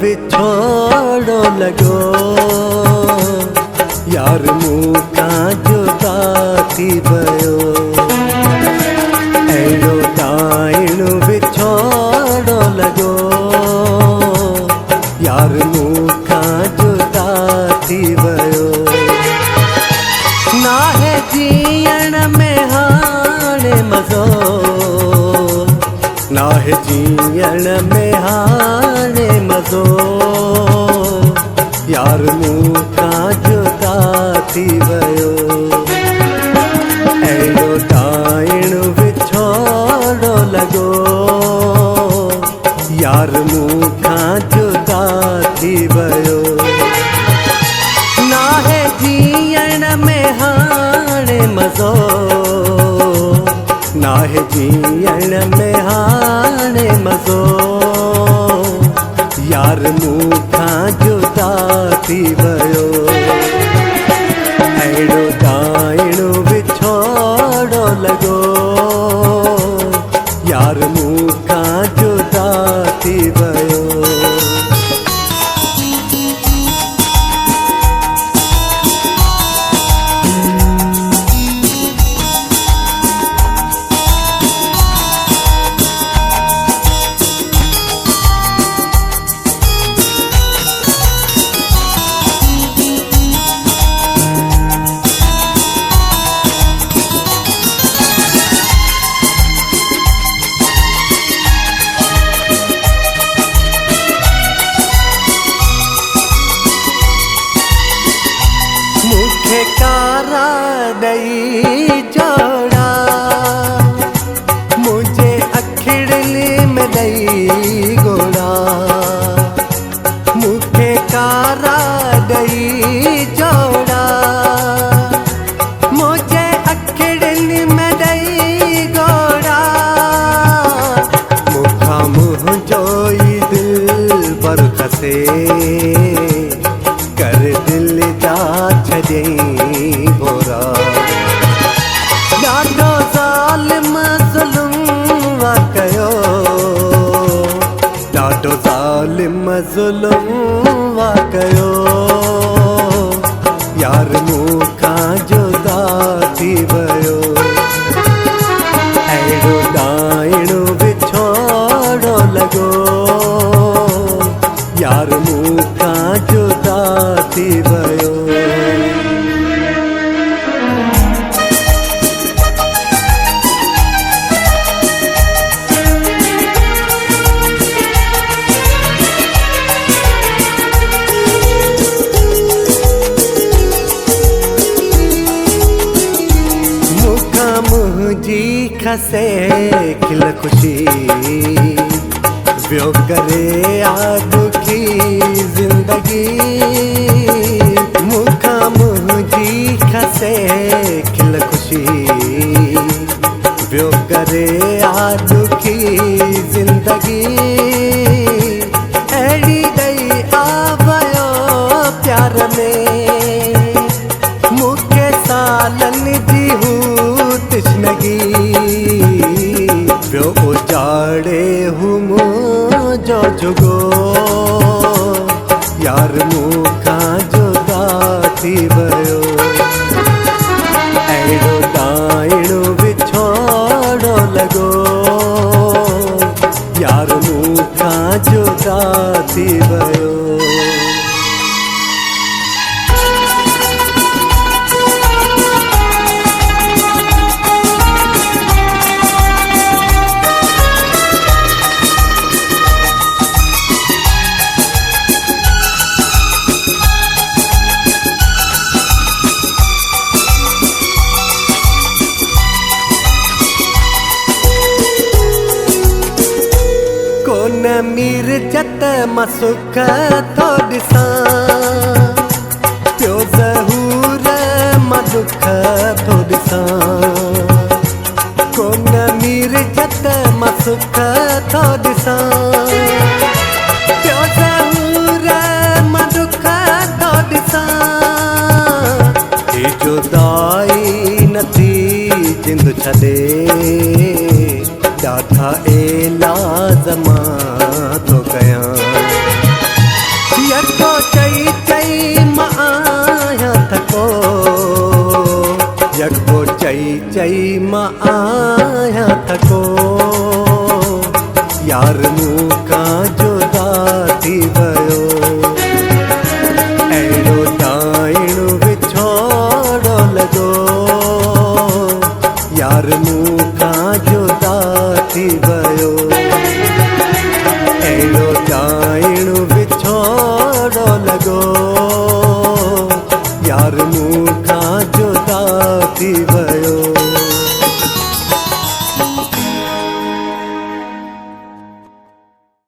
विछोड़ो लगो यार मूंखा जुदा थी वयो अहिड़ो डाइणो विछोड़ो लगो यार मूंखा जुदा थी वयो नाहे जीअण में हाणे मज़ो नाहे जीअण में हाणे मज़ो यार मूंखा जुदा थी वयो अहिड़ो डाइणो विछोड़ो लगो यार मूंखा जुदा थी वयो नाहे जीअण में हाणे मज़ो नाहे जीअण में हाणे मज़ो यार मूंखा जुदा थी वयो अहिड़ो डाइणो विछोड़ो लगो यार मूंखा जुदा थी वयो मुखे कारा दई जोड़ा मुझे अखिड़ली में दई गोड़ा मुखे कारा दई जोड़ा मुझे अखिड़ली में दई गोड़ा मुखा मुँह जोई दिल पर खसे कर दिल जा छॾे भोरा ॾाढो ज़ालिम ज़ुल्म कयो ॾाढो ज़ालिम ज़ुल्म कयो यार मूंखा जुदा थी वयो अहिड़ो डाइणो विछोड़ो लगो यार मूंखा जुदा थी वयो मूंखा मुंहिंजी खसे खिल खुशी वियो करे दुखी जिंदगी मूंखा मुंहिंजी खसे खिल खुशी वियो करे दुखी जिंदगी अहिड़ी ॾई आवयो प्यार में मूंखे सालनि जी हू तिश्नगी वियो उजाड़े हू मुंहिंजो जुगो यार मूंखा जुदा थी वयो अहिड़ो डाइणो विछोड़ो लगो यार मूंखा जुदा थी वयो कोन मीर जत मां सुख थो ॾिसां पियो ज़हूर मां दुख थो ॾिसां कोन मीर जत मां सुख थो ॾिसां पियो ज़हूर मां दुख थो ॾिसां ही जुदाई नथी जिंद छॾे ॾाढा एलाज़ मां थो कयां मां आया थको यार मूंखां जुदा थी वियो अहिड़ो ॾाइणु विछोड़ो लॻो यार मूंखां जुदा थी वियो अहिड़ो ॾाइणु विछोड़ो लॻो यार मूंखां जुदा थी वियो